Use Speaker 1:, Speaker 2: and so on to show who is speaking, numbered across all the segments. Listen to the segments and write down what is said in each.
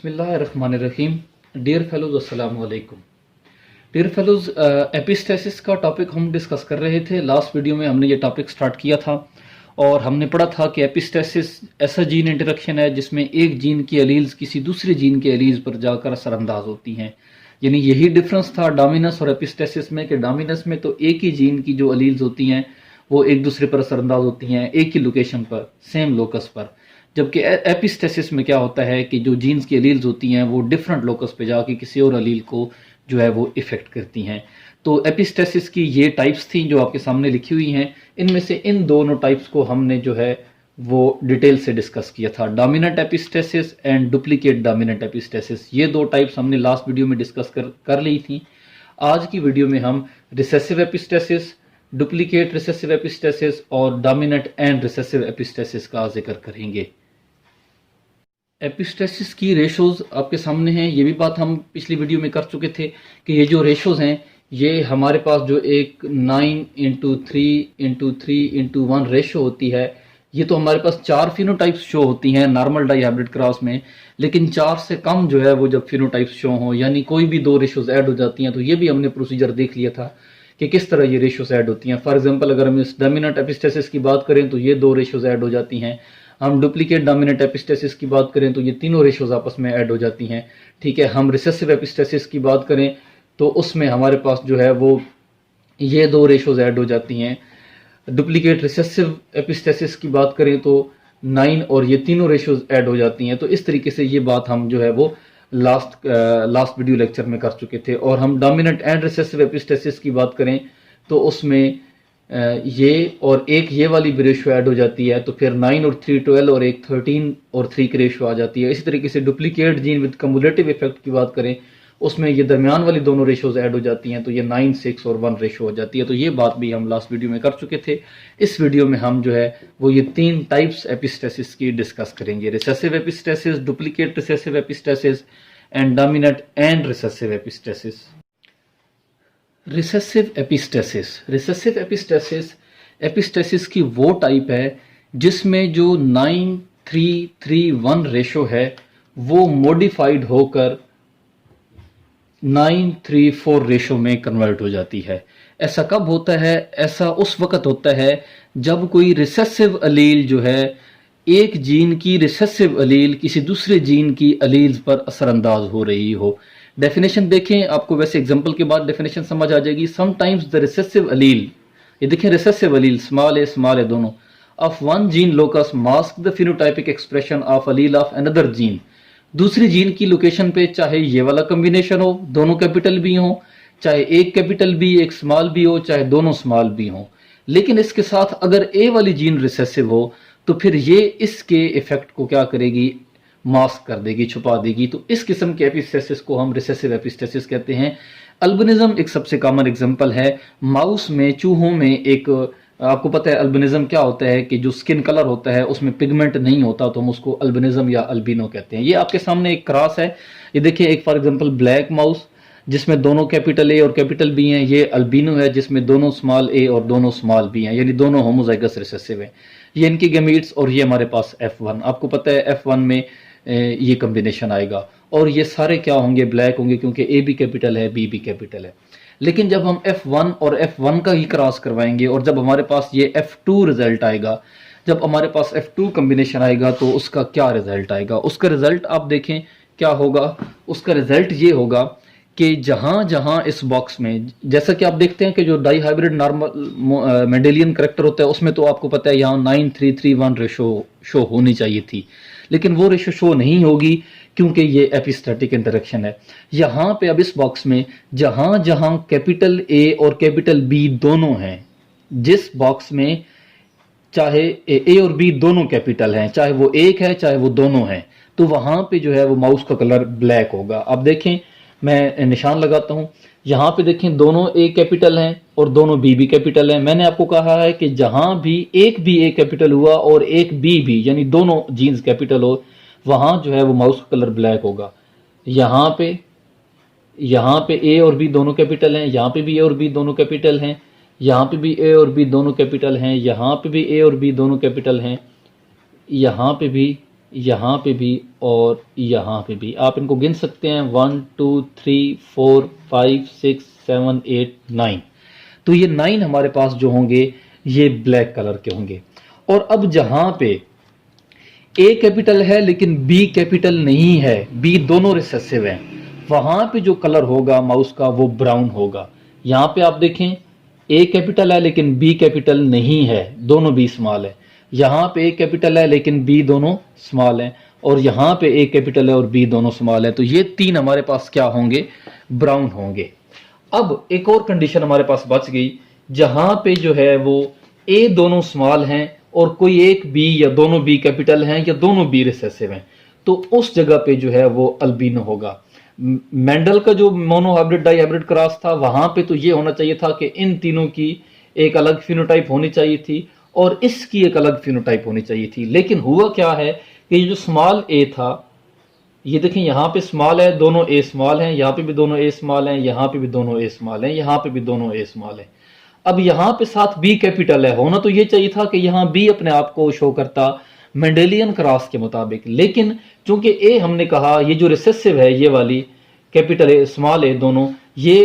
Speaker 1: बिस्मिल्लाहिर्रहमानिर्रहीम। Dear fellows, अस्सलाम वालेकुम। डियर फेलोज, एपिस्टेसिस का टॉपिक हम डिस्कस कर रहे थे। लास्ट वीडियो में हमने ये टॉपिक स्टार्ट किया था और हमने पढ़ा था कि एपिस्टेसिस ऐसा जीन इंटरेक्शन है जिसमें एक जीन की एलील्स किसी दूसरे जीन के एलील्स पर जाकर असरअंदाज होती हैं। यानी यही डिफरेंस था डोमिनेंस और एपिस्टेसिस में कि डोमिनेंस में तो एक ही जीन की जो एलील्स होती हैं वो एक दूसरे पर असरअंदाज होती हैं, एक ही लोकेशन पर, सेम लोकस पर। जबकि एपिस्टेसिस में क्या होता है कि जो जीन्स की एलील्स होती हैं वो डिफरेंट लोकस पे जाके किसी और एलील को जो है वो इफेक्ट करती हैं। तो एपिस्टेसिस की ये टाइप्स थी जो आपके सामने लिखी हुई हैं। इनमें से इन दोनों टाइप्स को हमने जो है वो डिटेल से डिस्कस किया था, dominant epistasis and duplicate dominant epistasis. ये दो टाइप्स हमने लास्ट वीडियो में डिस्कस कर ली थी। आज की वीडियो में हम recessive epistasis, duplicate recessive epistasis और डोमिनेंट एंड रिसेसिव एपिस्टेसिस का जिक्र करेंगे। एपिस्टेसिस की रेशोज आपके सामने हैं। ये भी बात हम पिछली वीडियो में कर चुके थे कि ये जो रेशोज हैं ये हमारे पास जो एक 9:3:3:1 रेशो होती है, ये तो हमारे पास 4 फिनोटाइप्स शो होती हैं नॉर्मल डाईहाइब्रिड क्रॉस में। लेकिन 4 से कम जो है वो जब फिनोटाइप्स शो हो, यानी कोई भी 2 रेशोज ऐड हो जाती हैं, तो ये भी हमने प्रोसीजर देख लिया था कि किस तरह ये रेशोज ऐड होती हैं। फॉर एग्जांपल अगर हम इस डोमिनेंट एपिस्टेसिस की बात करें तो ये 2 रेशोज ऐड हो जाती हैं। हम डुप्लीकेट डोमिनेंट एपिस्टेसिस की बात करें तो ये तीनों रेशोज आपस में ऐड हो जाती हैं। ठीक है, हम रिसेसिव एपिस्टेसिस की बात करें तो उसमें हमारे पास जो है वो ये 2 रेशोज ऐड हो जाती हैं। डुप्लीकेट रिसेसिव एपिस्टेसिस की बात करें तो 9 और ये तीनों रेशोज ऐड हो जाती हैं। तो इस तरीके से ये बात हम जो है वो लास्ट वीडियो लेक्चर में कर चुके थे। और हम डोमिनेंट एंड रिसेसिव एपिस्टेसिस की बात करें तो उसमें ये और एक ये वाली भी रेशो ऐड हो जाती है, तो फिर 9 और 3 12 और एक 13 और 3 की रेशो आ जाती है। इसी तरीके से duplicate gene with cumulative effect की बात करें उसमें ये दरमियान वाली दोनों रेशोज ऐड हो जाती हैं, तो ये 9, 6 और 1 रेशो हो जाती है। तो ये बात भी हम लास्ट वीडियो में कर चुके थे। इस वीडियो में हम जो है वो ये 3 टाइप्स एपिस्टेसिस की डिस्कस करेंगे, recessive epistasis, duplicate recessive epistasis and dominant and recessive epistasis. Recessive epistasis, recessive epistasis epistasis की वो टाइप है जिसमें जो 9:3:3:1 रेशो है वो मॉडिफाइड होकर 9:3:4 रेशो में कन्वर्ट हो जाती है। ऐसा कब होता है? ऐसा उस वक्त होता है जब कोई रिसेसिव अलील जो है, एक जीन की रिसेसिव अलील किसी दूसरे जीन की अलील्स पर असरअंदाज हो रही हो। डेफिनेशन देखें, आपको वैसे एग्जांपल के बाद डेफिनेशन समझ आ जाएगी। समटाइम्स द रिसेसिव अलील, ये देखें रिसेसिव अलील स्मॉल ए दोनों, of one gene locus mask the phenotypic expression of Aleel of another gene. दूसरी जीन की लोकेशन पे चाहे ये वाला कॉम्बिनेशन हो, दोनों कैपिटल भी हो, चाहे एक कैपिटल भी एक स्मॉल भी हो, चाहे दोनों स्मॉल भी हो, लेकिन इसके साथ अगर ए वाली जीन रिसेसिव हो तो फिर ये इसके इफेक्ट को क्या करेगी? मास्क कर देगी, छुपा देगी। तो इस किस्म के एपिस्टेसिस को हम रिसेसिव एपिस्टेसिस कहते हैं। अल्बिनिज्म एक सबसे कॉमन एग्जांपल है। माउस में, चूहों में एक, आपको पता है अल्बिनिज्म क्या होता है कि जो स्किन कलर होता है उसमें पिगमेंट नहीं होता, तो हम उसको अल्बिनिज्म या अल्बिनो कहते हैं। ये आपके सामने एक क्रॉस है। ये देखिए, एक फॉर एग्जांपल ब्लैक माउस जिसमें दोनों कैपिटल ए और कैपिटल बी हैं, ये अल्बिनो है जिसमें दोनों स्मॉल ए और दोनों स्मॉल बी हैं, यानी दोनों होमोजाइगस रिसेसिव हैं। ये इनकी गैमीट्स, और ये हमारे पास F1, आपको पता है F1 में ये कॉम्बिनेशन आएगा। और ये सारे क्या होंगे? ब्लैक होंगे, क्योंकि ए भी कैपिटल है, बी भी कैपिटल है। लेकिन जब हम F1 और F1 का ही क्रॉस करवाएंगे और जब हमारे पास ये F2 रिजल्ट आएगा, जब हमारे पास F2 कॉम्बिनेशन आएगा तो उसका क्या रिजल्ट आएगा? उसका रिजल्ट आप देखें क्या होगा। उसका रिजल्ट ये होगा कि जहां जहां इस बॉक्स में, जैसा कि आप देखते हैं कि जो dihybrid normal Mendelian character होता है उसमें तो आपको पता है यहाँ 9:3:3:1 रेशो शो होनी चाहिए थी, लेकिन वो रेशो शो नहीं होगी क्योंकि ये एपिस्टैटिक इंटरेक्शन है। यहाँ पे अब इस बॉक्स में जहां जहां कैपिटल ए और कैपिटल बी दोनों हैं, जिस बॉक्स में चाहे ए और बी दोनों कैपिटल हैं, चाहे वो एक है चाहे वो दोनों हैं, तो वहां पे जो है वो माउस का कलर ब्लैक होगा। अब देखें, मैं निशान लगाता हूं, यहाँ पे देखें दोनों ए कैपिटल हैं और दोनों बी भी कैपिटल हैं। मैंने आपको कहा है कि जहां भी एक ए कैपिटल हुआ और एक बी भी, यानी दोनों जीन्स कैपिटल हो, वहां जो है वो माउस का कलर ब्लैक होगा। यहाँ पे ए और बी दोनों कैपिटल हैं, यहाँ पे भी ए और बी दोनों कैपिटल हैं, यहाँ पे भी ए और बी दोनों कैपिटल हैं, यहाँ पे भी ए और बी दोनों कैपिटल हैं, यहाँ पे भी यहाँ पे भी और यहाँ पे भी। आप इनको गिन सकते हैं 1 2 3 4 5 6 7 8 9। तो ये 9 हमारे पास जो होंगे ये ब्लैक कलर के होंगे। और अब जहां पे ए कैपिटल है लेकिन बी कैपिटल नहीं है, बी दोनों रिसेसिव हैं, वहां पे जो कलर होगा माउस का वो ब्राउन होगा। यहां पे आप देखें ए कैपिटल है लेकिन बी कैपिटल नहीं है, दोनों बी स्मॉल है। यहां पे ए कैपिटल है लेकिन बी दोनों स्मॉल है, और यहां पे ए कैपिटल है और बी दोनों स्मॉल है। तो ये तीन हमारे पास क्या होंगे, ब्राउन होंगे। अब एक और कंडीशन हमारे पास बच गई, जहां पे जो है वो ए दोनों स्मॉल हैं और कोई एक बी या दोनों बी कैपिटल हैं या दोनों बी रिसेसिव हैं, तो उस जगह पे जो है वो अल्बिनो होगा। मेंडल का जो monohybrid dihybrid cross था, वहां पे तो ये होना चाहिए था कि इन तीनों की एक अलग फिनोटाइप होनी चाहिए थी और इसकी एक अलग फिनोटाइप होनी चाहिए थी। लेकिन हुआ क्या है कि ये जो स्मॉल ए था, ये देखें यहाँ पे स्मॉल है, दोनों ए स्मॉल हैं, यहाँ पे भी दोनों ए स्मॉल हैं, यहाँ पे भी दोनों ए स्मॉल हैं, यहाँ पे भी दोनों ए स्मॉल हैं। अब यहाँ पे साथ बी कैपिटल है, होना तो ये चाहिए था कि यहाँ बी अपने आप को शो करता मेंडेलियन क्रॉस के मुताबिक। लेकिन चूंकि ए हमने कहा ये जो रिसेसिव है, ये वाली कैपिटल ए स्मॉल ए दोनों ये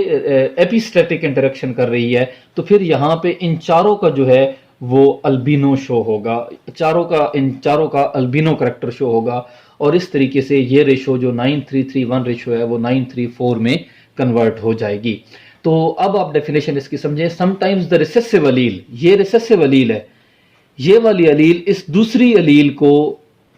Speaker 1: एपिस्टेटिक इंटरेक्शन कर रही है, तो फिर यहाँ पे इन चारों का जो है वो अल्बिनो शो होगा, इन चारों का अल्बिनो करेक्टर शो होगा। और इस तरीके से ये रेशो जो 9331 रेशो है वो 934 में कन्वर्ट हो जाएगी। तो अब आप डेफिनेशन इसकी समझें। समटाइम्स द रिसेसिव अलील, ये रिसेसिव अलील है, ये वाली अलील इस दूसरी अलील को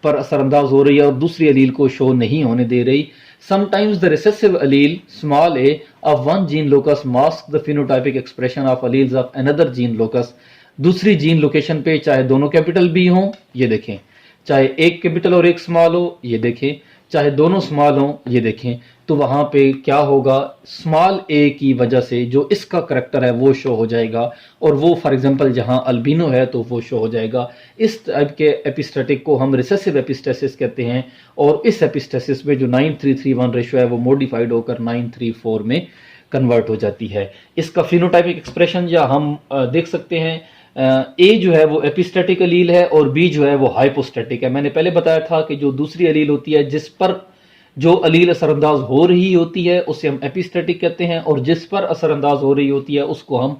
Speaker 1: पर असरअंदाज हो रही है और दूसरी अलील को शो नहीं होने दे रही। Sometimes the recessive Aleel small A of one gene locus mask the phenotypic expression of alleles of another gene locus. दूसरी जीन लोकेशन पे चाहे दोनों कैपिटल बी हो, ये देखें, चाहे एक कैपिटल और एक स्मॉल हो, ये देखें, चाहे दोनों स्मॉल हो, ये देखें, तो वहां पे क्या होगा, स्मॉल ए की वजह से जो इसका करेक्टर है वो शो हो जाएगा, और वो फॉर एग्जांपल जहां अल्बिनो है तो वो शो हो जाएगा। इस टाइप के एपिस्टेटिक को हम रिसेसिव एपिस्टेसिस कहते हैं, और इस एपिस्टेसिस में जो 9331 रेशो है वो मॉडिफाइड होकर 934 में कन्वर्ट हो जाती है। इसका फिनोटाइपिक एक्सप्रेशन या हम देख सकते हैं, ए जो है वो एपिस्टेटिक अलील है और बी जो है वो हाइपोस्टेटिक है। मैंने पहले बताया था कि जो दूसरी अलील होती है जिस पर जो अलील असरअंदाज हो रही होती है उसे हम एपिस्टेटिक कहते हैं, और जिस पर असरअंदाज हो रही होती है उसको हम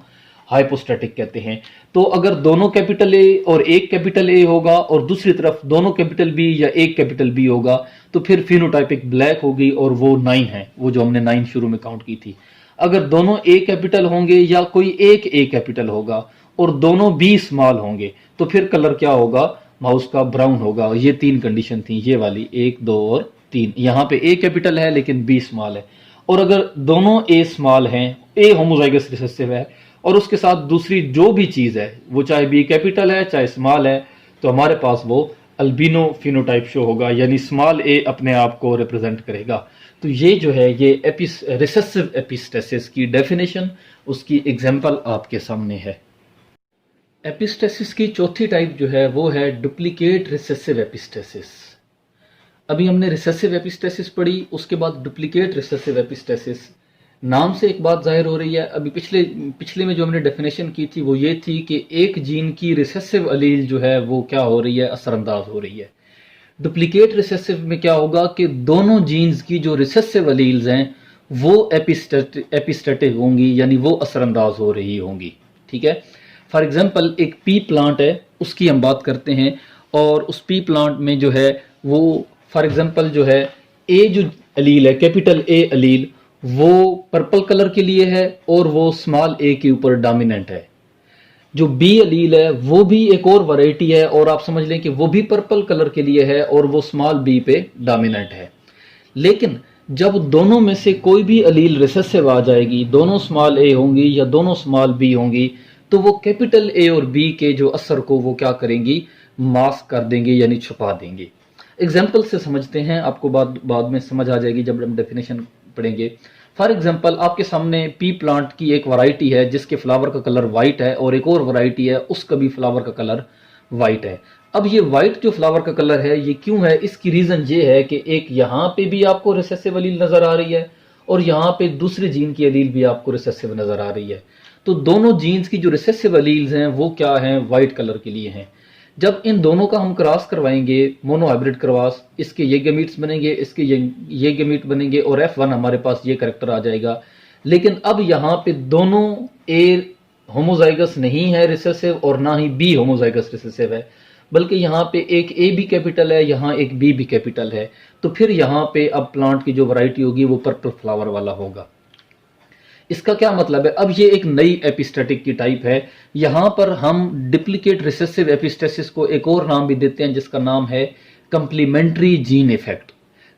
Speaker 1: हाइपोस्टेटिक कहते हैं। तो अगर दोनों कैपिटल ए और एक कैपिटल ए होगा और दूसरी तरफ दोनों कैपिटल बी या एक कैपिटल बी होगा, तो फिर फिनोटाइपिक ब्लैक होगी और वो 9 है, वो जो हमने 9 शुरू में काउंट की थी। अगर दोनों ए कैपिटल होंगे या कोई एक ए कैपिटल होगा और दोनों बी स्मॉल होंगे, तो फिर कलर क्या होगा, माउस का ब्राउन होगा। ये तीन कंडीशन थी, ये वाली 1 2 और 3। यहाँ पे ए कैपिटल है लेकिन बी स्मॉल है, और अगर दोनों ए स्मॉल हैं, ए होमोजाइगस रिसेसिव है, और उसके साथ दूसरी जो भी चीज है वो चाहे बी कैपिटल है चाहे स्मॉल है, तो हमारे पास वो अल्बिनो फिनोटाइप शो होगा, यानी स्मॉल ए अपने आप को रिप्रेजेंट करेगा। तो ये जो है ये रिसेसिव एपिस्टेसिस की डेफिनेशन, उसकी एग्जांपल आपके सामने है। एपिस्टेसिस की चौथी टाइप जो है वो है डुप्लीकेट रिसेसिव एपिस्टेसिस। अभी हमने रिसेसिव एपिस्टेसिस पढ़ी, उसके बाद डुप्लीकेट रिसेसिव एपिस्टेसिस। नाम से एक बात जाहिर हो रही है, अभी पिछले में जो हमने डेफिनेशन की थी वो ये थी कि एक जीन की रिसेसिव अलील जो है वो क्या हो रही है, असरअंदाज हो रही है। डुप्लीकेट रिसेसिव में क्या होगा कि दोनों जीन्स की जो रिसेसिव अलील्स हैं वो एपिस्टेटिक होंगी, यानी वो असरअंदाज हो रही होंगी। ठीक है, फॉर एग्जाम्पल एक पी प्लांट है, उसकी हम बात करते हैं, और उस पी प्लांट में जो है वो फॉर एग्जाम्पल जो है ए जो अलील है, कैपिटल ए अलील, वो पर्पल कलर के लिए है और वो स्मॉल ए के ऊपर डोमिनेंट है। जो बी अलील है वो भी एक और वैरायटी है, और आप समझ लें कि वो भी पर्पल कलर के लिए है और वो स्मॉल बी पे डोमिनेंट है। लेकिन जब दोनों में से कोई भी अलील रिसेसिव आ जाएगी, दोनों स्मॉल ए होंगी या दोनों स्मॉल बी होंगी, तो वो कैपिटल ए और बी के जो असर को वो क्या करेंगी, मास्क कर देंगे, यानी छुपा देंगे। एग्जाम्पल से समझते हैं, आपको बाद में समझ आ जाएगी जब हम डेफिनेशन पढ़ेंगे। फॉर एग्जाम्पल आपके सामने पी प्लांट की एक वैरायटी है जिसके फ्लावर का कलर वाइट है, और एक और वैरायटी है उसका भी फ्लावर का कलर वाइट है। अब ये वाइट जो फ्लावर का कलर है ये क्यों है, इसकी रीजन ये है कि एक यहाँ पे भी आपको रिसेसिव अलील नजर आ रही है और यहाँ पे दूसरे जीन की अलील भी आपको रिसेसिव नजर आ रही है। तो दोनों जीन्स की जो रिसेसिव अलील्स हैं वो क्या हैं, वाइट कलर के लिए हैं। जब इन दोनों का हम क्रॉस करवाएंगे, मोनो हाइब्रिड क्रॉस, इसके ये गमीट्स बनेंगे, इसके ये गमीट बनेंगे और F1 हमारे पास ये करेक्टर आ जाएगा। लेकिन अब यहाँ पे दोनों ए होमोजाइगस नहीं है रिसेसिव और ना ही बी होमोजाइगस रिसेसिव है, बल्कि यहाँ पे एक ए भी कैपिटल है, यहाँ एक बी भी कैपिटल है। तो फिर यहाँ पे अब प्लांट की जो वैरायटी होगी वो पर्पल फ्लावर वाला होगा। इसका क्या मतलब है, अब ये एक नई एपिस्टेटिक की टाइप है। यहां पर हम डिप्लीकेट रिसेसिव एपिस्टेसिस को एक और नाम भी देते हैं जिसका नाम है complementary gene effect.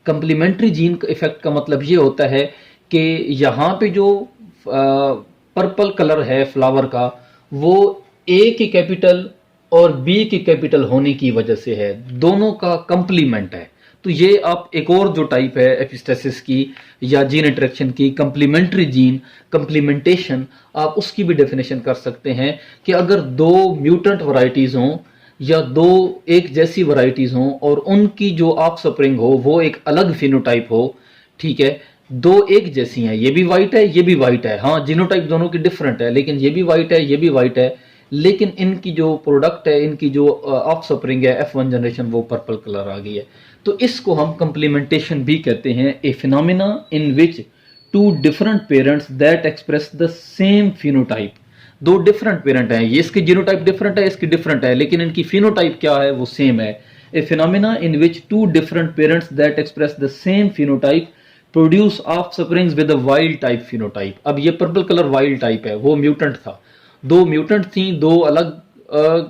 Speaker 1: Complementary gene effect का मतलब ये होता है कि यहां पे जो पर्पल कलर है फ्लावर का वो ए की कैपिटल और बी की कैपिटल होने की वजह से है, दोनों का कंप्लीमेंट है। तो ये आप एक और जो टाइप है एपिस्टेसिस की या जीन इंटरेक्शन की, कंप्लीमेंट्री जीन, कंप्लीमेंटेशन, आप उसकी भी डेफिनेशन कर सकते हैं कि अगर दो म्यूटेंट वैरायटीज हों या दो एक जैसी वैरायटीज हों और उनकी जो ऑफस्प्रिंग हो वो एक अलग फिनोटाइप हो, ठीक है, दो एक जैसी हैं, ये भी वाइट है ये भी वाइट है, हाँ जीनोटाइप दोनों की डिफरेंट है लेकिन ये भी वाइट है ये भी वाइट है, लेकिन इनकी जो प्रोडक्ट है, इनकी जो ऑफस्प्रिंग है F1 जनरेशन वो पर्पल कलर आ गई है। तो इसको हम कंप्लीमेंटेशन भी कहते हैं, a phenomena in which two different parents that express the same phenotype. दो डिफरेंट पेरेंट हैं, ये इसकी जीनोटाइप डिफरेंट है इसकी डिफरेंट है, लेकिन इनकी फिनोटाइप क्या है वो सेम है। A phenomena in which two different parents that express the same phenotype produce offsprings with a wild type phenotype. अब ये पर्पल कलर वाइल्ड टाइप है, वो म्यूटेंट था, दो म्यूटेंट थी, दो अलग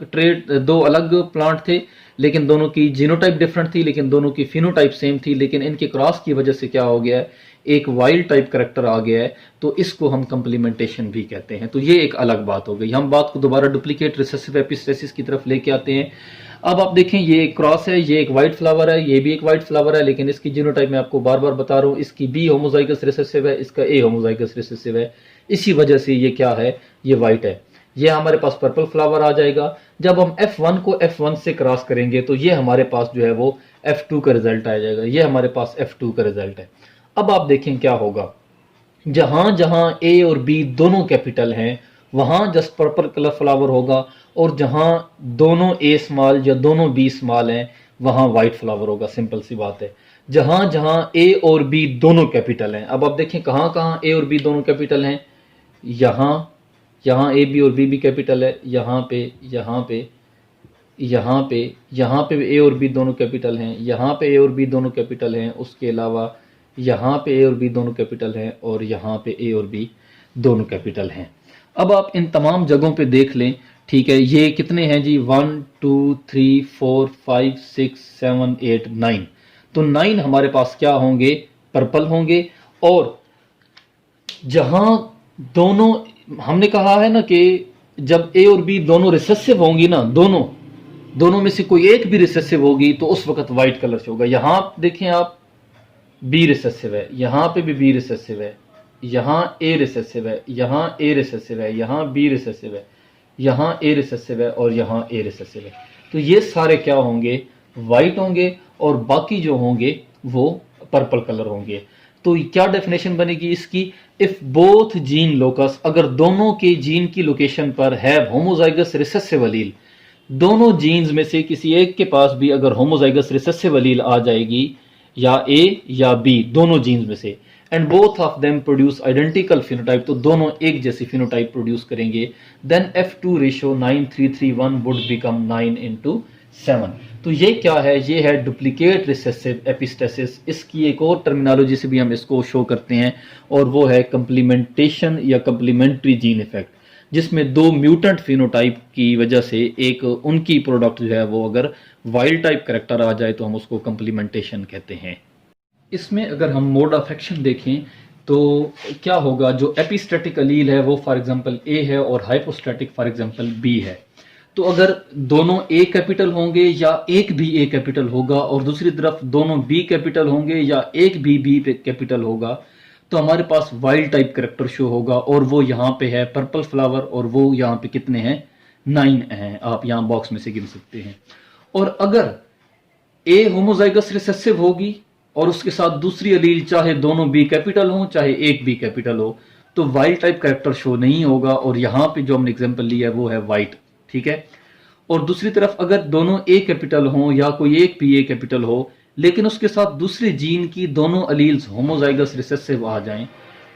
Speaker 1: ट्रेड, दो अलग प्लांट थे, लेकिन दोनों की जीनोटाइप डिफरेंट थी लेकिन दोनों की फिनोटाइप सेम थी, लेकिन इनके क्रॉस की वजह से क्या हो गया है, एक वाइल्ड टाइप करेक्टर आ गया है, तो इसको हम कंप्लीमेंटेशन भी कहते हैं। तो ये एक अलग बात हो गई। हम बात को दोबारा डुप्लीकेट रिसेसिव एपिस्टेसिस की तरफ लेके आते हैं। अब आप देखें ये एक क्रॉस है, ये एक वाइट फ्लावर है, ये भी एक वाइट फ्लावर है, लेकिन इसकी जीनोटाइप मैं आपको बार बार बता रहा हूँ, इसकी बी होमोजाइगस रिसेसिव है, इसका ए होमोजाइगस रिसेसिव है, इसी वजह से ये क्या है, ये वाइट है। ये हमारे पास पर्पल फ्लावर आ जाएगा। जब हम F1 को F1 से क्रॉस करेंगे तो ये हमारे पास जो है वो F2 का रिजल्ट आ जाएगा, ये हमारे पास F2 का रिजल्ट है। अब आप देखें क्या होगा, जहां जहां ए और बी दोनों कैपिटल हैं वहां जस्ट पर्पल कलर फ्लावर होगा, और जहां दोनों ए स्मॉल या दोनों बी स्मॉल हैं वहां व्हाइट फ्लावर होगा। सिंपल सी बात है। जहां जहां ए और बी दोनों कैपिटल हैं, अब आप देखें कहां कहां ए और बी दोनों कैपिटल हैं, यहां यहाँ ए बी और बी भी कैपिटल है, यहाँ पे यहाँ पे यहाँ पे यहाँ पे ए और बी दोनों कैपिटल हैं, यहाँ पे ए और बी दोनों कैपिटल हैं, उसके अलावा यहाँ पे ए और बी दोनों कैपिटल हैं और यहाँ पे ए और बी दोनों कैपिटल हैं। अब आप इन तमाम जगहों पे देख लें, ठीक है, ये कितने हैं जी, 1 2 3 4 5 6 7 8 9, तो 9 हमारे पास क्या होंगे, पर्पल होंगे। और जहां दोनों, हमने कहा है ना कि जब ए और बी दोनों रिसेसिव होंगी ना, दोनों में से कोई एक भी रिसेसिव होगी तो उस वक्त व्हाइट कलर से होगा। यहां देखें आप, बी रिसेसिव है, यहां पे भी बी रिसेसिव है, यहां ए रिसेसिव है, यहां ए रिसेसिव है, यहां बी रिसेसिव है, यहां ए रिसेसिव है और यहां ए रिसेसिव है। तो ये सारे क्या होंगे, व्हाइट होंगे, और बाकी जो होंगे वो पर्पल कलर होंगे। तो क्या डेफिनेशन बनेगी इसकी, इफ बोथ जीन लोकस, अगर दोनों के जीन की लोकेशन पर है होमोजाइगस रिसेसिव अलील, दोनों जीन्स में से किसी एक के पास भी अगर होमोजाइगस रिसेसिव अलील आ जाएगी, या ए या बी दोनों जीन्स में से, and both of them produce identical phenotype, तो दोनों एक जैसी फिनोटाइप प्रोड्यूस करेंगे, then F2 ratio 9331 would become 9:7। तो ये क्या है, ये है डुप्लीकेट रिसेसिव एपिस्टेसिस। इसकी एक और टर्मिनोलॉजी से भी हम इसको शो करते हैं, और वो है कंप्लीमेंटेशन या कंप्लीमेंट्री जीन इफेक्ट, जिसमें दो म्यूटेंट फिनोटाइप की वजह से एक उनकी प्रोडक्ट जो है वो अगर वाइल्ड टाइप करेक्टर आ जाए तो हम उसको कंप्लीमेंटेशन कहते हैं। इसमें अगर हम मोड ऑफ एक्शन देखें तो क्या होगा, जो एपिस्टेटिक अलील है वो फॉर एग्जांपल ए है और हाइपोस्टेटिक फॉर एग्जांपल बी है, तो अगर दोनों ए कैपिटल होंगे या एक भी ए कैपिटल होगा और दूसरी तरफ दोनों बी कैपिटल होंगे या एक भी बी कैपिटल होगा, तो हमारे पास वाइल्ड टाइप करेक्टर शो होगा, और वो यहाँ पे है पर्पल फ्लावर, और वो यहाँ पे कितने हैं, 9 हैं, आप यहाँ बॉक्स में से गिन सकते हैं। और अगर ए होमोजाइगस रिसेसिव होगी और उसके साथ दूसरी अलील चाहे दोनों बी कैपिटल हो चाहे एक बी कैपिटल हो, तो वाइल्ड टाइप करेक्टर शो नहीं होगा, और यहाँ पे जो हमने एग्जाम्पल लिया है वो है वाइट, ठीक है। और दूसरी तरफ अगर दोनों ए कैपिटल हों या कोई एक भी ए कैपिटल हो, लेकिन उसके साथ दूसरे जीन की दोनों अलील्स होमोजाइगस रिसेसिव आ जाएं,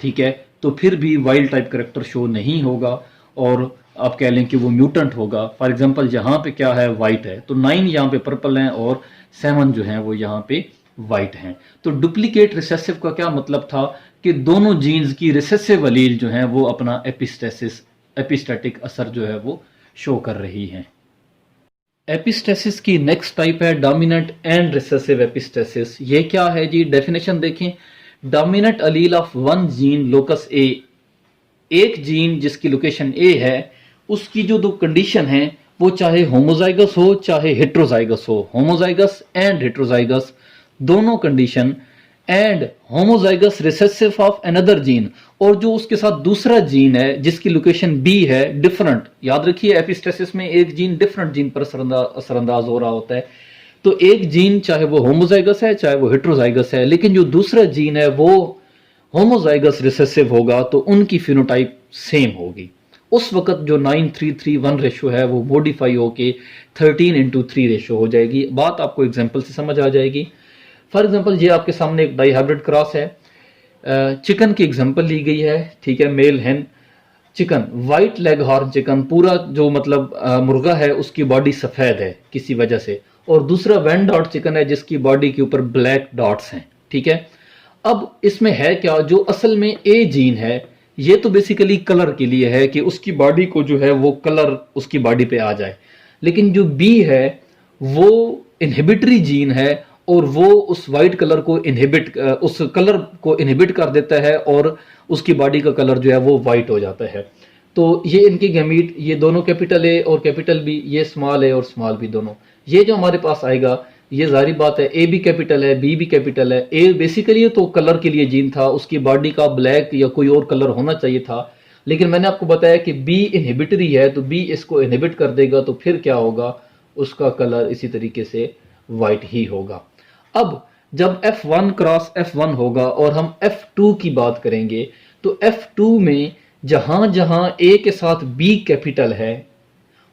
Speaker 1: ठीक है, तो फिर भी वाइल्ड टाइप करेक्टर शो नहीं होगा और आप कह लें कि वो म्यूटेंट होगा। फॉर एग्जांपल यहाँ पे क्या है, वाइट है, तो 9 यहाँ पे पर्पल है और 7 जो है वो यहाँ पे वाइट हैं। तो डुप्लीकेट रिसेसिव का क्या मतलब था कि दोनों जीन्स की रिसेसिव अलील जो है वो अपना एपिस्टेटिक असर जो है वो शो कर रही हैं। एपिस्टेसिस की नेक्स्ट टाइप है डोमिनेंट एंड रिसेसिव एपिस्टेसिस। ये क्या है जी, डेफिनेशन देखें। Dominant allele of one gene locus A, एक जीन जिसकी लोकेशन ए है, उसकी जो दो कंडीशन है वो चाहे होमोजाइगस हो चाहे हेट्रोजाइगस हो, होमोजाइगस एंड हेट्रोजाइगस दोनों condition, and homozygous recessive of another gene, और जो उसके साथ दूसरा जीन है जिसकी लोकेशन बी है डिफरेंट। याद रखिए एपिस्टेसिस में एक जीन डिफरेंट जीन पर असरअंदाज हो रहा होता है। तो एक जीन चाहे वो होमोजाइगस है चाहे वो हेट्रोजाइगस है, लेकिन जो दूसरा जीन है वो होमोजाइगस रिसेसिव होगा, तो उनकी फिनोटाइप सेम होगी। उस वक्त जो 9331 रेशो है वो मॉडिफाई होके 13:3 रेशो हो जाएगी। बात आपको एग्जांपल से समझ आ जाएगी। फॉर एग्जांपल ये आपके सामने एक डाई हाइब्रिड क्रॉस है, चिकन की एग्जांपल ली गई है, ठीक है, मेल हेन chicken, white leg horn chicken, पूरा जो मतलब मुर्गा है उसकी बॉडी सफेद है किसी वजह से, और दूसरा वैन डॉट चिकन है जिसकी बॉडी के ऊपर ब्लैक डॉट्स हैं, ठीक है। अब इसमें है क्या, जो असल में ए जीन है ये तो बेसिकली कलर के लिए है कि उसकी बॉडी को जो है वो कलर उसकी बॉडी पे आ जाए, लेकिन जो बी है वो इनहिबिटरी जीन है और वो उस वाइट कलर को उस कलर को इनहिबिट कर देता है और उसकी बॉडी का कलर जो है वो वाइट हो जाता है। तो ये इनके गैमीट, ये दोनों कैपिटल ए और कैपिटल बी, ये स्मॉल ए और स्मॉल बी दोनों, ये जो हमारे पास आएगा ये जारी बात है ए भी कैपिटल है बी भी कैपिटल है। ए बेसिकली तो कलर के लिए जीन था, उसकी बॉडी का ब्लैक या कोई और कलर होना चाहिए था, लेकिन मैंने आपको बताया कि बी इनहिबिटरी है तो बी इसको इनहिबिट कर देगा, तो फिर क्या होगा, उसका कलर इसी तरीके से वाइट ही होगा। अब जब F1 क्रॉस F1 होगा और हम F2 की बात करेंगे, तो F2 में जहां जहां A के साथ B कैपिटल है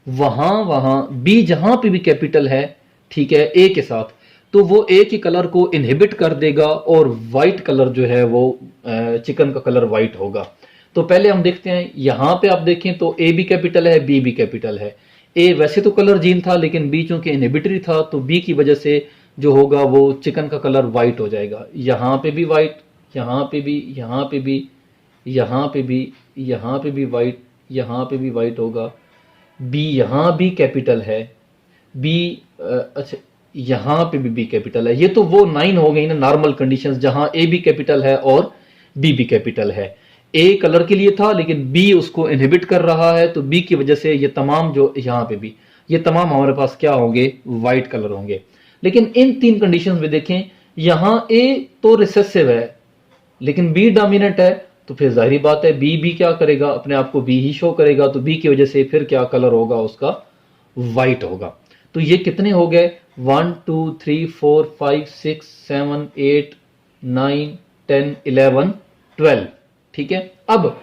Speaker 1: वहां वहां B जहां पे भी कैपिटल है, ठीक है, A के साथ, तो वो A के कलर को इनहिबिट कर देगा और वाइट कलर जो है वो चिकन का कलर वाइट होगा। तो पहले हम देखते हैं, यहां पे आप देखें तो A भी कैपिटल है B भी कैपिटल है। A वैसे तो कलर जीन था लेकिन B चूंकि इनहिबिटरी था तो B की वजह से जो होगा वो चिकन का कलर वाइट हो जाएगा। यहाँ पे भी वाइट, यहाँ पे भी, यहाँ पे भी, यहाँ पे भी, यहाँ पे भी वाइट, यहाँ पे भी वाइट होगा। बी यहाँ भी कैपिटल है, बी अच्छा यहाँ पे भी बी कैपिटल है। ये तो वो 9 हो गई ना नॉर्मल कंडीशंस जहां ए भी कैपिटल है और बी भी कैपिटल है। ए कलर के लिए था लेकिन बी उसको इनहिबिट कर रहा है, तो बी की वजह से ये तमाम जो यहाँ पे भी, ये तमाम हमारे पास क्या होंगे, वाइट कलर होंगे। लेकिन इन 3 कंडीशंस में देखें, यहां ए तो रिसेसिव है लेकिन बी डोमिनेंट है, तो फिर जाहिर बात है बी भी क्या करेगा, अपने आप को बी ही शो करेगा, तो बी की वजह से फिर क्या कलर होगा उसका, वाइट होगा। तो ये कितने हो गए, 1 2 3 4 5 6 7 8 9 10 11 12, ठीक है। अब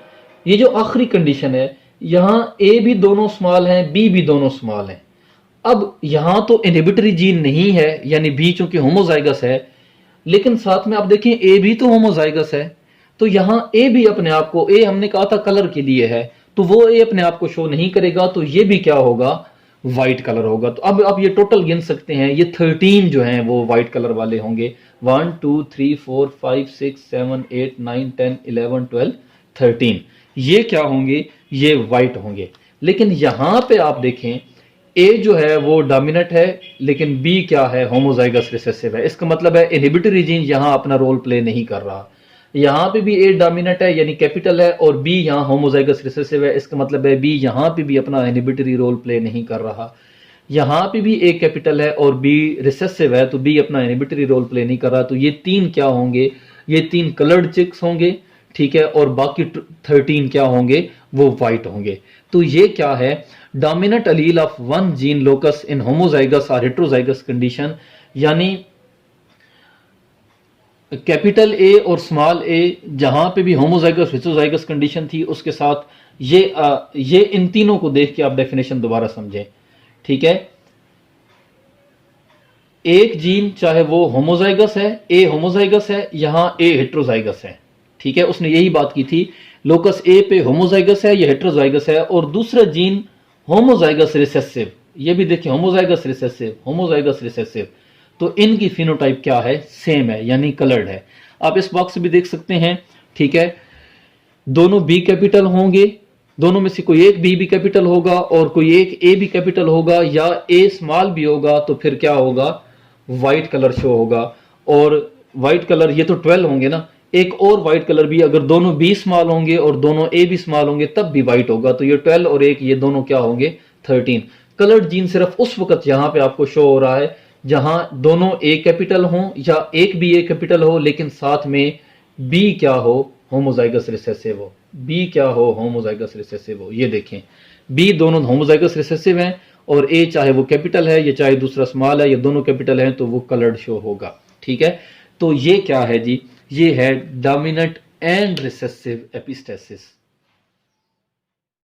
Speaker 1: ये जो आखिरी कंडीशन है, यहां ए भी दोनों स्मॉल हैं बी भी दोनों स्मॉल हैं। अब यहां तो इनहिबिटरी जीन नहीं है, यानी बी चूंकि होमोजाइगस है, लेकिन साथ में आप देखें ए भी तो होमोजाइगस है, तो यहां ए भी अपने आप को, ए हमने कहा था कलर के लिए है, तो वो ए अपने आप को शो नहीं करेगा, तो ये भी क्या होगा, व्हाइट कलर होगा। तो अब आप ये टोटल गिन सकते हैं, ये 13 जो हैं वो व्हाइट कलर वाले होंगे, 1 2 3 4 5 6 7 8 9 10 11 12 13, ये क्या होंगे, ये व्हाइट होंगे। लेकिन यहां पे आप देखें ए जो है वो डोमिनेंट है लेकिन बी क्या है, होमोजाइगस रिसेसिव है। इसका मतलब है इनहिबिटरी जीन यहां अपना रोल प्ले नहीं कर रहा। यहां पे भी ए डोमिनेंट है यानी कैपिटल है और बी यहां होमोजाइगस रिसेसिव है, इसका मतलब है बी यहां पे भी अपना इनहिबिटरी रोल प्ले नहीं कर रहा। यहां पे भी ए कैपिटल है और बी रिसेसिव है, तो बी अपना इनहिबिटरी रोल प्ले नहीं कर रहा। तो ये 3 क्या होंगे, ये 3 कलर्ड चिक्स होंगे, ठीक है, और बाकी 13 क्या होंगे, वो व्हाइट होंगे। तो ये क्या है, dominant allele of one gene locus in homozygous और हेट्रोजाइगस कंडीशन, यानी कैपिटल ए और स्मॉल ए जहां पे भी होमोजाइगस हेट्रोजाइगस कंडीशन थी उसके साथ ये इन तीनों को देख के आप डेफिनेशन दोबारा समझें, ठीक है। एक जीन चाहे वो होमोजाइगस है, ए होमोजाइगस है, यहां ए हेट्रोजाइगस है, ठीक है। उसने यही बात की थी, लोकस ए पे होमोजाइगस है, ये हेट्रोजाइगस है, और दूसरा जीन होमोजाइगस रिसेसिव, ये भी देखिए होमोजाइगस रिसेसिव, होमोजाइगस रिसेसिव, तो इनकी फिनोटाइप क्या है, सेम है, यानी कलर्ड है। आप इस बॉक्स भी देख सकते हैं, ठीक है। दोनों बी कैपिटल होंगे, दोनों में से कोई एक बी कैपिटल होगा और कोई एक ए भी कैपिटल होगा, या ए स्मॉल भी होगा, तो फिर क्या होगा, व्हाइट कलर शो होगा। और व्हाइट कलर, ये तो 12 होंगे ना, एक और व्हाइट कलर भी, अगर दोनों बी स्मॉल होंगे और दोनों ए भी स्मॉल होंगे तब भी व्हाइट होगा, तो ये 12 और एक, ये दोनों क्या होंगे, 13। कलर्ड जीन सिर्फ उस वक्त यहां पे आपको शो हो रहा है जहां दोनों ए कैपिटल हो या एक भी ए कैपिटल हो, लेकिन साथ में बी क्या हो, होमोजाइगस रिसेसिव हो, बी क्या हो, होमोजाइगस रिसेसिव हो। ये देखें, बी दोनों होमोजाइगस रिसेसिव हैं, और ए चाहे वो कैपिटल है या चाहे दूसरा स्मॉल है, या दोनों कैपिटल है, तो वो कलर्ड शो होगा, ठीक है। तो ये क्या है जी, ये है डोमिनेंट एंड रिसेसिव एपिस्टेसिस।